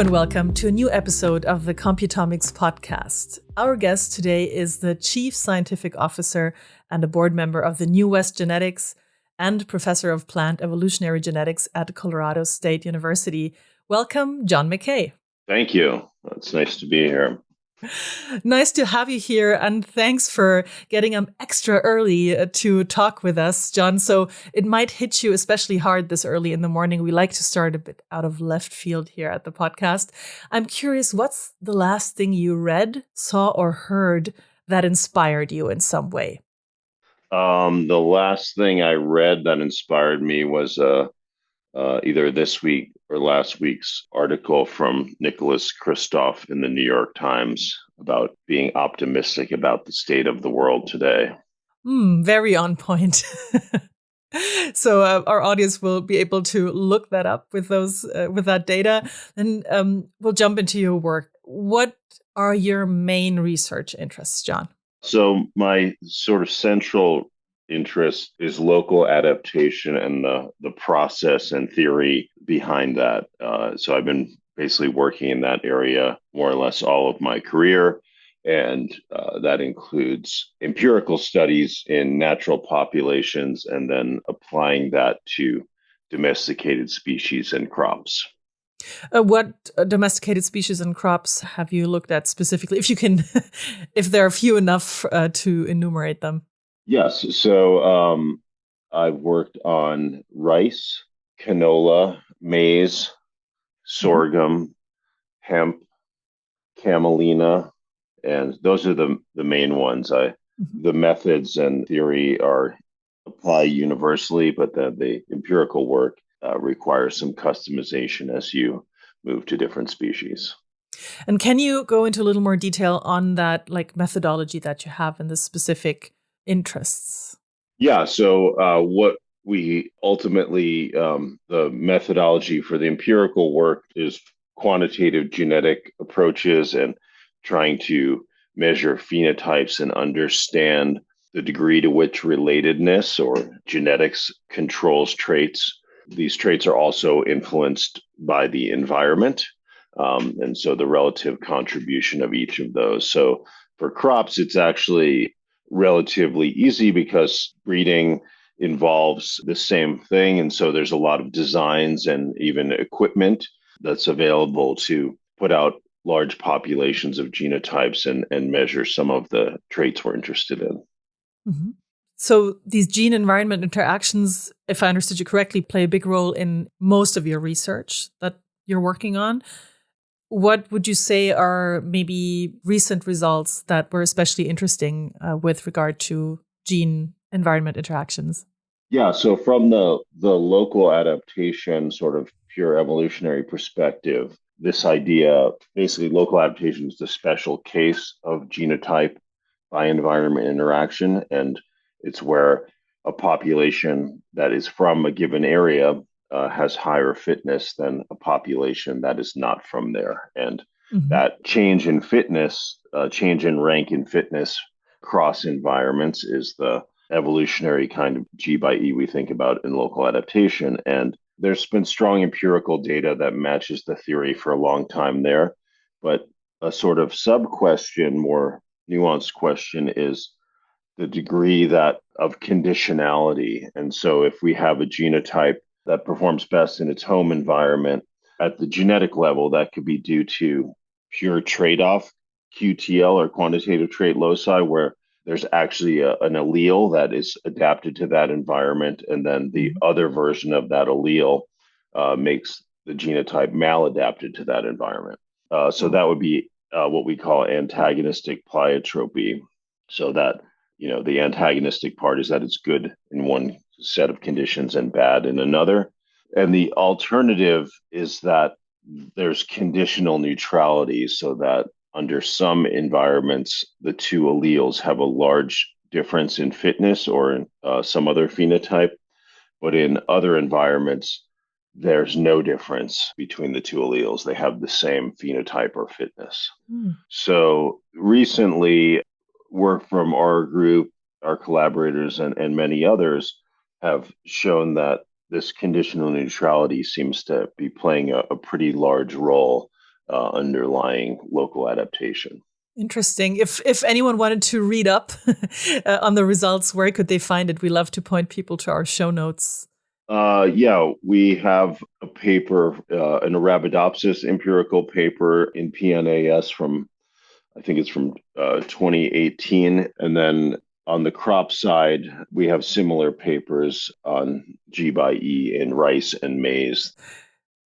and welcome to a new episode of the Computomics podcast. Our guest today is the Chief Scientific Officer and a board member of the New West Genetics and Professor of Plant Evolutionary Genetics at Colorado State University. Welcome, John McKay. Thank you. It's nice to be here. Nice to have you here, and thanks for getting up extra early to talk with us, John. So it might hit you especially hard this early in the morning. We like to start a bit out of left field here at the podcast. I'm curious, what's the last thing you read, saw, or heard that inspired you in some way? The last thing I read that inspired me was either this week or last week's article from Nicholas Kristof in the New York Times about being optimistic about the state of the world today. Very on point. So our audience will be able to look that up with that data, and we'll jump into your work. What are your main research interests, John? So my sort of central interest is local adaptation and the process and theory behind that. So I've been basically working in that area more or less all of my career. And that includes empirical studies in natural populations and then applying that to domesticated species and crops. What domesticated species and crops have you looked at specifically, if you can, if there are few enough to enumerate them? Yes. So I've worked on rice, canola, maize, sorghum, hemp, camelina, and those are the main ones. The methods and theory apply universally, but the empirical work requires some customization as you move to different species. And can you go into a little more detail on that, like methodology that you have and the specific interests? Yeah. So what we ultimately, the methodology for the empirical work is quantitative genetic approaches and trying to measure phenotypes and understand the degree to which relatedness or genetics controls traits. These traits are also influenced by the environment. And so the relative contribution of each of those. So for crops, it's actually relatively easy because breeding involves the same thing. And so there's a lot of designs and even equipment that's available to put out large populations of genotypes and measure some of the traits we're interested in. Mm-hmm. So these gene-environment interactions, if I understood you correctly, play a big role in most of your research that you're working on. What would you say are maybe recent results that were especially interesting with regard to gene-environment interactions? Yeah, so from the local adaptation, sort of pure evolutionary perspective, this idea, basically local adaptation is the special case of genotype by environment interaction. And it's where a population that is from a given area has higher fitness than a population that is not from there. And that change in fitness, change in rank in fitness across environments is the evolutionary kind of G by E we think about in local adaptation. And there's been strong empirical data that matches the theory for a long time there. But a sort of sub-question, more nuanced question, is the degree of conditionality. And so if we have a genotype that performs best in its home environment at the genetic level, that could be due to pure trade-off, QTL or quantitative trait loci, where there's actually an allele that is adapted to that environment, and then the other version of that allele makes the genotype maladapted to that environment. So that would be what we call antagonistic pleiotropy. So that, the antagonistic part is that it's good in one set of conditions and bad in another. And the alternative is that there's conditional neutrality, so that under some environments, the two alleles have a large difference in fitness or in some other phenotype. But in other environments, there's no difference between the two alleles. They have the same phenotype or fitness. So recently, work from our group, our collaborators, and many others have shown that this conditional neutrality seems to be playing a pretty large role underlying local adaptation. Interesting. If anyone wanted to read up on the results, where could they find it? We love to point people to our show notes. Yeah, we have a paper, an Arabidopsis empirical paper in PNAS from, I think it's from 2018. And then on the crop side, we have similar papers on G by E in rice and maize.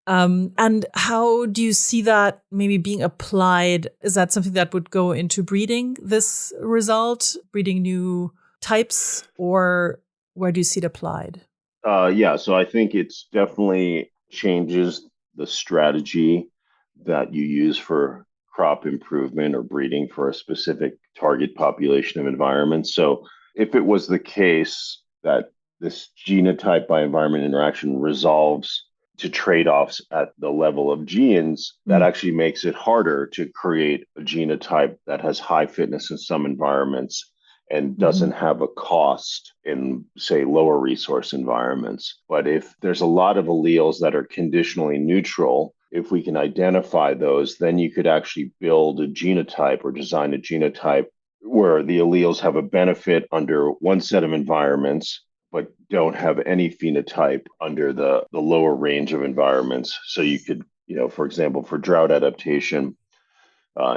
And how do you see that maybe being applied? Is that something that would go into breeding this result, breeding new types, or where do you see it applied? Yeah, so I think it's definitely changes the strategy that you use for crop improvement or breeding for a specific target population of environments. So if it was the case that this genotype by environment interaction resolves to trade-offs at the level of genes, that Mm. actually makes it harder to create a genotype that has high fitness in some environments and Mm-hmm. doesn't have a cost in, say, lower resource environments. But if there's a lot of alleles that are conditionally neutral, if we can identify those, then you could actually build a genotype or design a genotype where the alleles have a benefit under one set of environments, but don't have any phenotype under the lower range of environments. So you could, for example, for drought adaptation,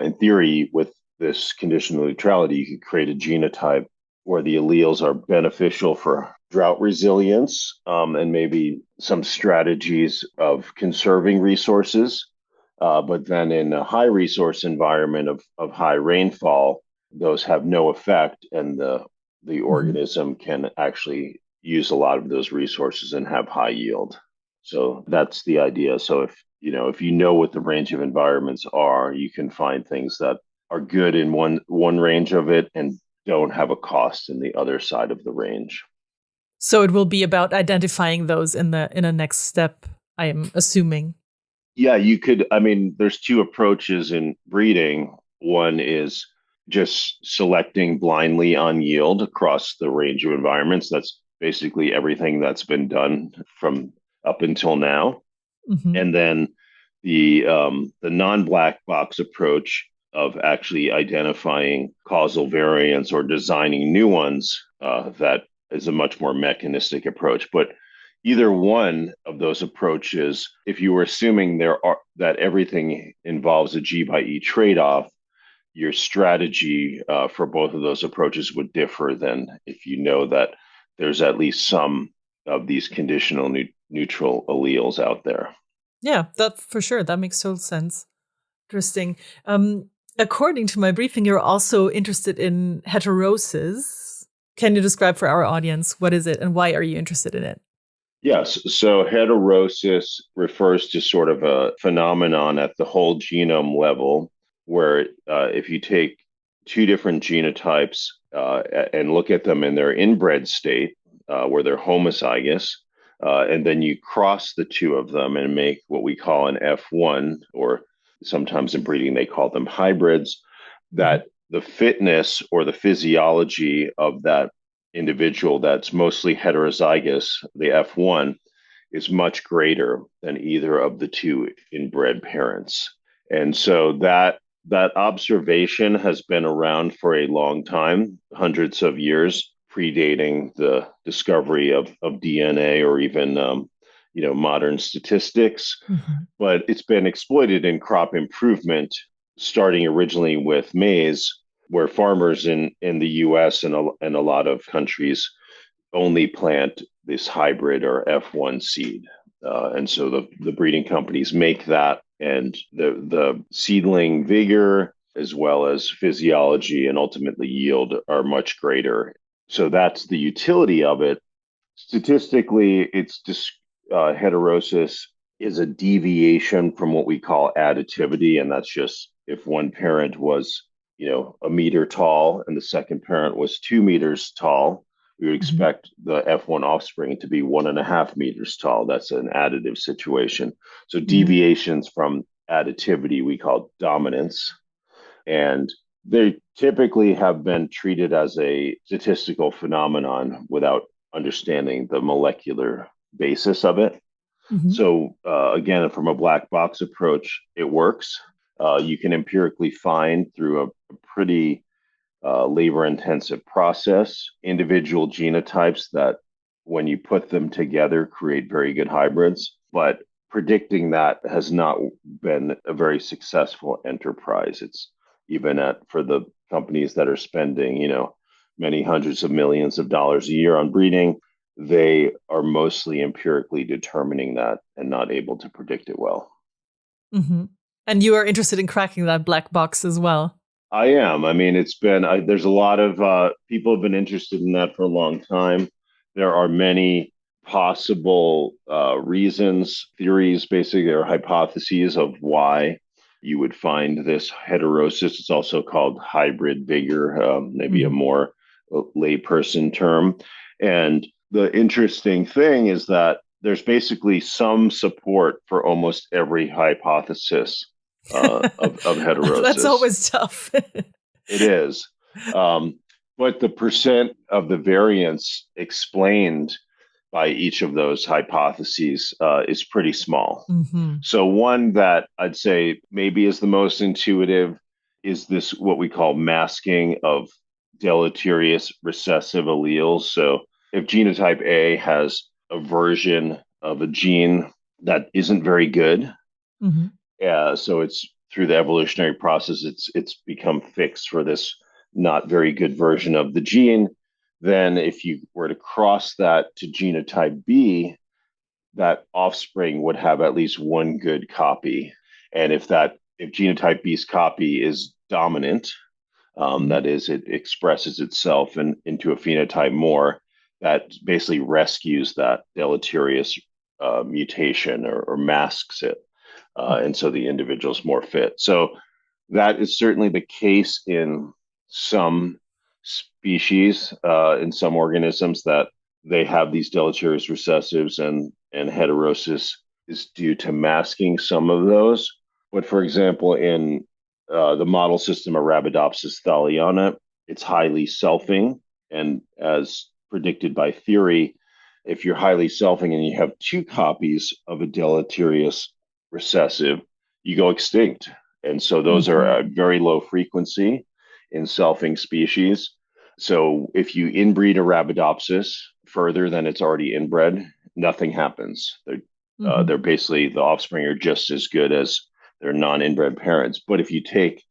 in theory, with this conditional neutrality, you could create a genotype where the alleles are beneficial for drought resilience, and maybe some strategies of conserving resources. But then in a high resource environment of high rainfall, those have no effect, and the Mm-hmm. organism can actually use a lot of those resources and have high yield. So that's the idea. So if you know what the range of environments are, you can find things that are good in one range of it and don't have a cost in the other side of the range. So it will be about identifying those in a next step, I'm assuming. Yeah, you could. I mean, there's two approaches in breeding. One is just selecting blindly on yield across the range of environments. That's basically everything that's been done from up until now. Mm-hmm. And then the non-black box approach of actually identifying causal variants or designing new ones, that is a much more mechanistic approach. But either one of those approaches, if you were assuming there are that everything involves a G by E trade-off, your strategy for both of those approaches would differ than if you know that there's at least some of these conditional neutral alleles out there. Yeah, that for sure. That makes total sense. Interesting. Um, According to my briefing, you're also interested in heterosis. Can you describe for our audience what is it and why are you interested in it? Yes. So heterosis refers to sort of a phenomenon at the whole genome level where if you take two different genotypes and look at them in their inbred state, where they're homozygous, and then you cross the two of them and make what we call an F1, or sometimes in breeding they call them hybrids, Mhm. that the fitness or the physiology of that individual that's mostly heterozygous, the F1, is much greater than either of the two inbred parents. And so that observation has been around for a long time, hundreds of years, predating the discovery of DNA or even modern statistics. Mhm. But it's been exploited in crop improvement, starting originally with maize, where farmers in the US and a lot of countries only plant this hybrid or F1 seed. And so the breeding companies make that, and the seedling vigor as well as physiology and ultimately yield are much greater. So that's the utility of it. Statistically, it's just heterosis is a deviation from what we call additivity, and that's just if one parent was, a meter tall and the second parent was 2 meters tall, we would Mhm. expect the F1 offspring to be 1.5 meters tall. That's an additive situation. So Mhm. deviations from additivity we call dominance, and they typically have been treated as a statistical phenomenon without understanding the molecular basis of it. Hmm. So again, from a black box approach, it works. You can empirically find through a pretty labor intensive process individual genotypes that, when you put them together, create very good hybrids. But predicting that has not been a very successful enterprise. It's even for the companies that are spending, many hundreds of millions of dollars a year on breeding, they are mostly empirically determining that and not able to predict it well. Hmm. And you are interested in cracking that black box as well. I am. I mean, there's a lot of people have been interested in that for a long time. There are many possible reasons, theories, basically, or hypotheses of why you would find this heterosis. It's also called hybrid vigor, maybe a Hmm. more layperson term. And the interesting thing is that there's basically some support for almost every hypothesis of That's heterosis. always tough. It is. Um, but the percent of the variance explained by each of those hypotheses is pretty small. Hmm. So, one that I'd say maybe is the most intuitive is this what we call masking of deleterious recessive alleles. So, if genotype A has a version of a gene that isn't very good, Hmm. so it's through the evolutionary process, it's become fixed for this not very good version of the gene. Then, if you were to cross that to genotype B, that offspring would have at least one good copy. And if genotype B's copy is dominant, Hmm. that is, it expresses itself into a phenotype more, that basically rescues that deleterious mutation or masks it, and so the individual's more fit. So that is certainly the case in some species, in some organisms, that they have these deleterious recessives, and heterosis is due to masking some of those. But for example, in the model system of Arabidopsis thaliana, it's highly selfing, and as predicted by theory, if you're highly selfing and you have two copies of a deleterious recessive, you go extinct. And so those are Hmm. a very low frequency in selfing species. So if you inbreed Arabidopsis further than it's already inbred, nothing happens. Hmm. They're basically, the offspring are just as good as their non-inbred parents. But if you take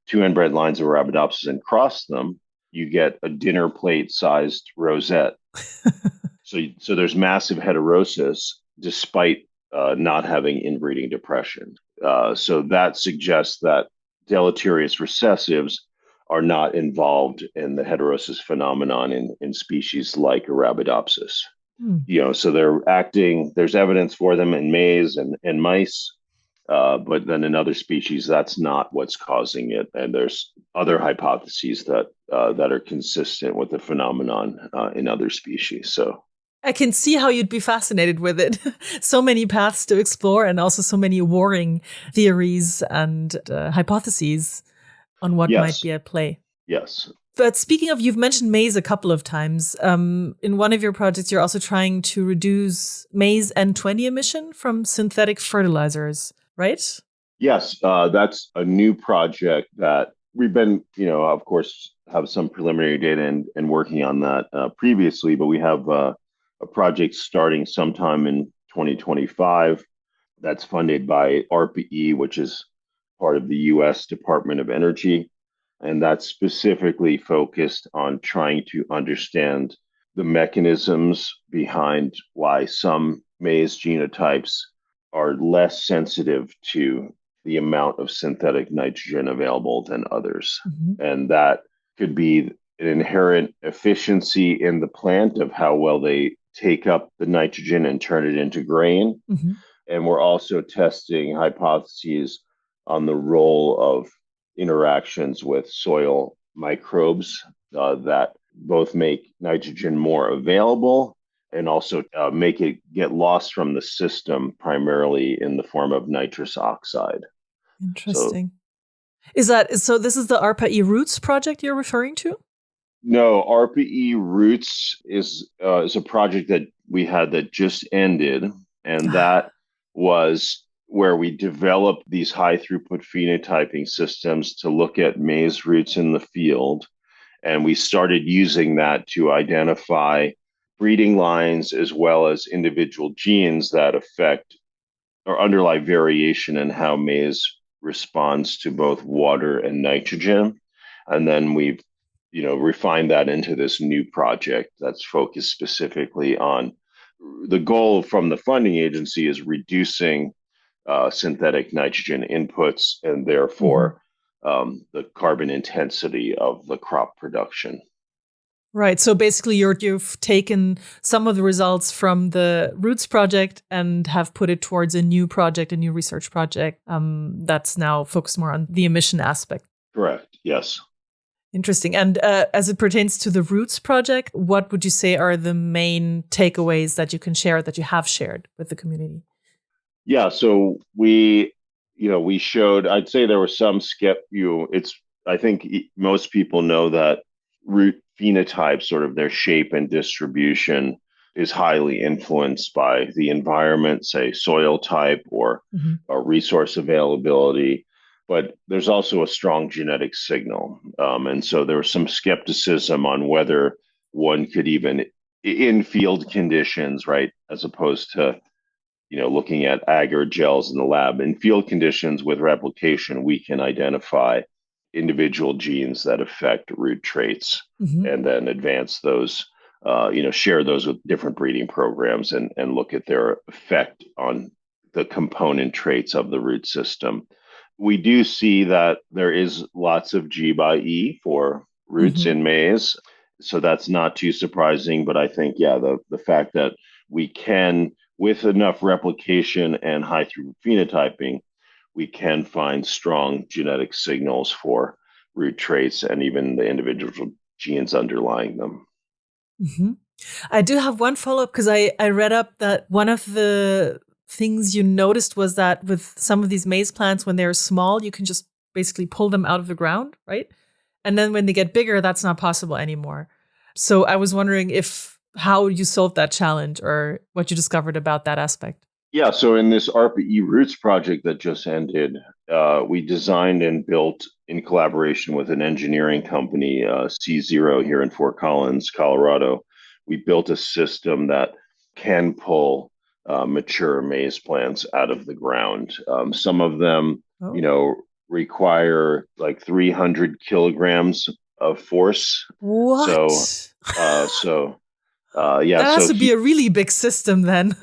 two inbred lines of Arabidopsis and cross them, you get a dinner plate sized rosette. So there's massive heterosis despite not having inbreeding depression. So that suggests that deleterious recessives are not involved in the heterosis phenomenon in species like Arabidopsis. So there's evidence for them in maize and mice, but then in other species, that's not what's causing it. And there's other hypotheses that are consistent with the phenomenon in other species. So I can see how you'd be fascinated with it. So many paths to explore, and also so many warring theories and hypotheses on what might yes, be at play. yes. But speaking of, you've mentioned maize a couple of times. In one of your projects, you're also trying to reduce maize N20 emission from synthetic fertilizers, right? Yes, that's a new project that we've been, of course, have some preliminary data and working on that previously, but we have a project starting sometime in 2025 that's funded by ARPA-E, which is part of the US Department of Energy. And that's specifically focused on trying to understand the mechanisms behind why some maize genotypes are less sensitive to the amount of synthetic nitrogen available than others. Hmm. And that could be an inherent efficiency in the plant of how well they take up the nitrogen and turn it into grain. Hmm. And we're also testing hypotheses on the role of interactions with soil microbes that both make nitrogen more available and also make it get lost from the system, primarily in the form of nitrous oxide. So, Interesting. Is that so? This is the ARPA-E Roots project you're referring to? no, RPE Roots is a project that we had that just ended. And that was where we developed these high throughput phenotyping systems to look at maize roots in the field. And we started using that to identify breeding lines as well as individual genes that affect or underlie variation in how maize responds to both water and nitrogen. And then we've, refined that into this new project that's focused specifically on the goal from the funding agency is reducing synthetic nitrogen inputs and Mhm. therefore the carbon intensity of the crop production. Right. So basically, you've taken some of the results from the Roots project and have put it towards a new project, a new research project that's now focused more on the emission aspect. Correct. Yes. Interesting. And as it pertains to the Roots project, what would you say are the main takeaways that you can share that you have shared with the community? Yeah. So we showed. I'd say there was some It's. I think most people know that root phenotype, sort of their shape and distribution, is highly influenced by the environment, say soil type Mhm. or resource availability. But there's also a strong genetic signal, and so there was some skepticism on whether one could even in field conditions, right, as opposed to looking at agar gels in the lab. In field conditions with replication, we can identify individual genes that affect root traits Mhm. and then advance those, share those with different breeding programs and look at their effect on the component traits of the root system. We do see that there is lots of G by E for roots Mhm. in maize. So that's not too surprising. But I think, yeah, the fact that we can, with enough replication and high throughput phenotyping, we can find strong genetic signals for root traits and even the individual genes underlying them. Mhm. I do have one follow up because I read up that one of the things you noticed was that with some of these maize plants, when they're small, you can just basically pull them out of the ground, right? And then when they get bigger, that's not possible anymore. So I was wondering if how you solved that challenge or what you discovered about that aspect. Yeah, so in this ARPA-E Roots project that just ended, we designed and built in collaboration with an engineering company, C0 here in Fort Collins, Colorado. We built a system that can pull mature maize plants out of the ground. Some of them, you Oh, know, require like 300 kilograms of force. So, what? yeah, That has so to be a really big system then.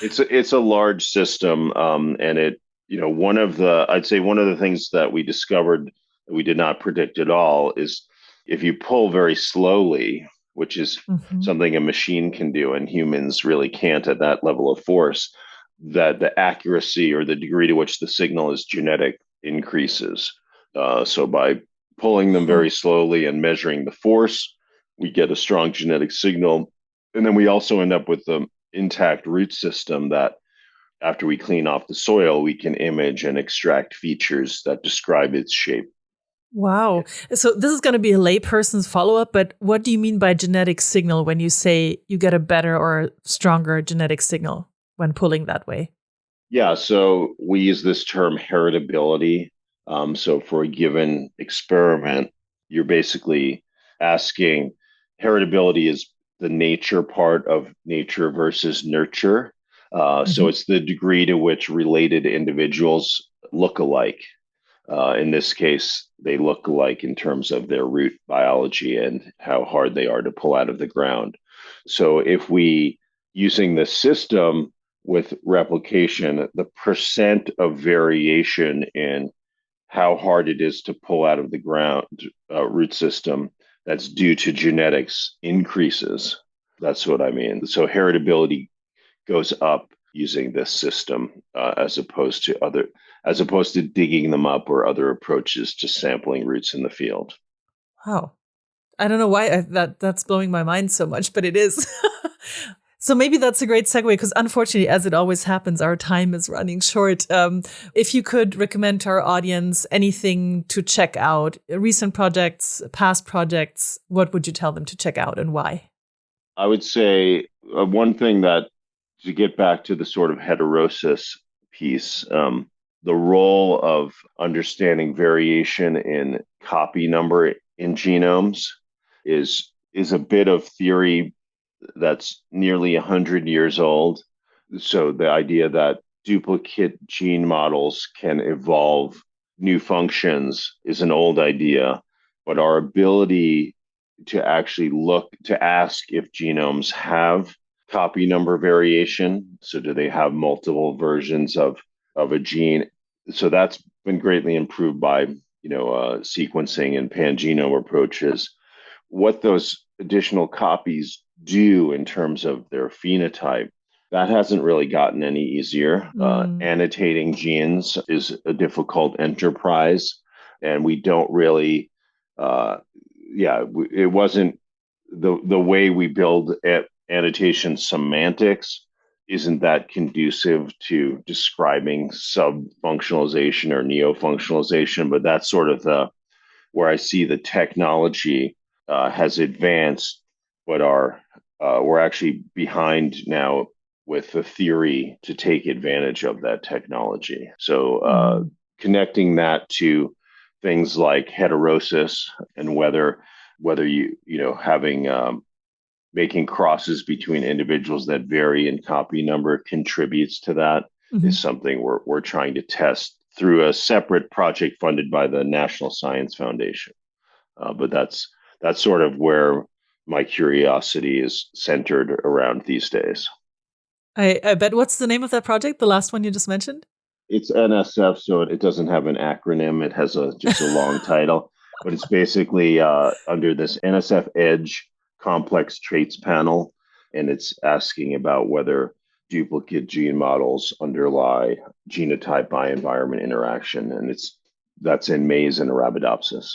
it's a large system, and one of the I'd say one of the things that we discovered that we did not predict at all is if you pull very slowly, which is Mhm. something a machine can do, and humans really can't at that level of force, that the accuracy or the degree to which the signal is genetic increases. So by pulling them Huh. very slowly and measuring the force, we get a strong genetic signal, and then we also end up with the intact root system that after we clean off the soil, we can image and extract features that describe its shape. Wow. So this is going to be a layperson's follow up, but what do you mean by genetic signal when you say you get a better or stronger genetic signal when pulling that way? Yeah, so we use this term heritability. So for a given experiment, you're basically asking heritability is the nature part of nature versus nurture. So Hmm. it's the degree to which related individuals look alike. In this case, they look alike in terms of their root biology and how hard they are to pull out of the ground. So if we, using the system with replication, the percent of variation in how hard it is to pull out of the ground root system that's due to genetics increases. That's what I mean. So heritability goes up using this system as opposed to digging them up or other approaches to sampling roots in the field. Wow. I don't know why that's blowing my mind so much, but it is. So maybe that's a great segue because unfortunately, as it always happens, our time is running short. If you could recommend to our audience anything to check out, recent projects, past projects, what would you tell them to check out and why? I would say one thing that to get back to the sort of heterosis piece, the role of understanding variation in copy number in genomes is a bit of theory that's nearly 100 years old. So the idea that duplicate gene models can evolve new functions is an old idea, but our ability to actually look to ask if genomes have copy number variation. So do they have multiple versions of a gene? So that's been greatly improved by sequencing and pangenome approaches. What those additional copies do in terms of their phenotype, that hasn't really gotten any easier. Annotating genes is a difficult enterprise, and we don't really, it wasn't the way we build annotation semantics isn't that conducive to describing sub-functionalization or neo-functionalization, but that's sort of where I see the technology has advanced, but we're actually behind now with the theory to take advantage of that technology. So connecting that to things like heterosis and whether having making crosses between individuals that vary in copy number contributes to that is something we're trying to test through a separate project funded by the National Science Foundation. But that's sort of where my curiosity is centered around these days. I bet. What's the name of that project? The last one you just mentioned? It's NSF, so it doesn't have an acronym. It has just a long title, but it's basically under this NSF Edge complex traits panel, and it's asking about whether duplicate gene models underlie genotype-by-environment interaction, and that's in maize and Arabidopsis.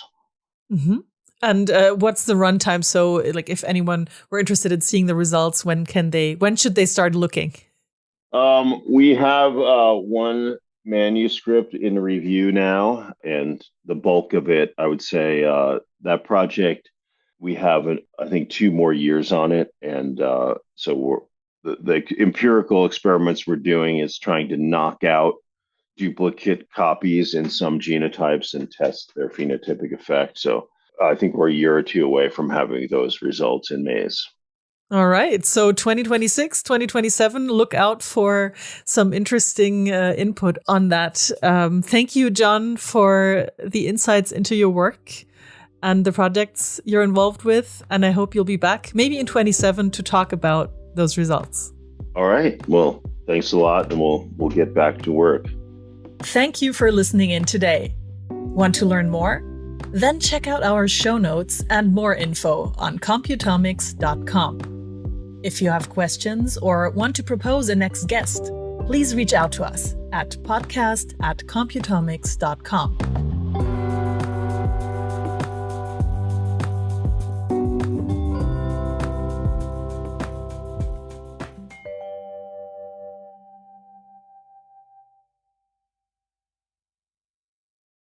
Mm-hmm. And what's the runtime? So, like, if anyone were interested in seeing the results, when should they start looking? We have one manuscript in review now, and the bulk of it, I would say, that project, we have, I think, 2 more years on it. And so the empirical experiments we're doing is trying to knock out duplicate copies in some genotypes and test their phenotypic effect. So I think we're a year or 2 away from having those results in maize. All right. So 2026, 2027, look out for some interesting input on that. Thank you, John, for the insights into your work and the projects you're involved with. And I hope you'll be back maybe in 27 to talk about those results. All right. Well, thanks a lot, and we'll get back to work. Thank you for listening in today. Want to learn more? Then check out our show notes and more info on computomics.com. If you have questions or want to propose a next guest, please reach out to us at podcast@computomics.com.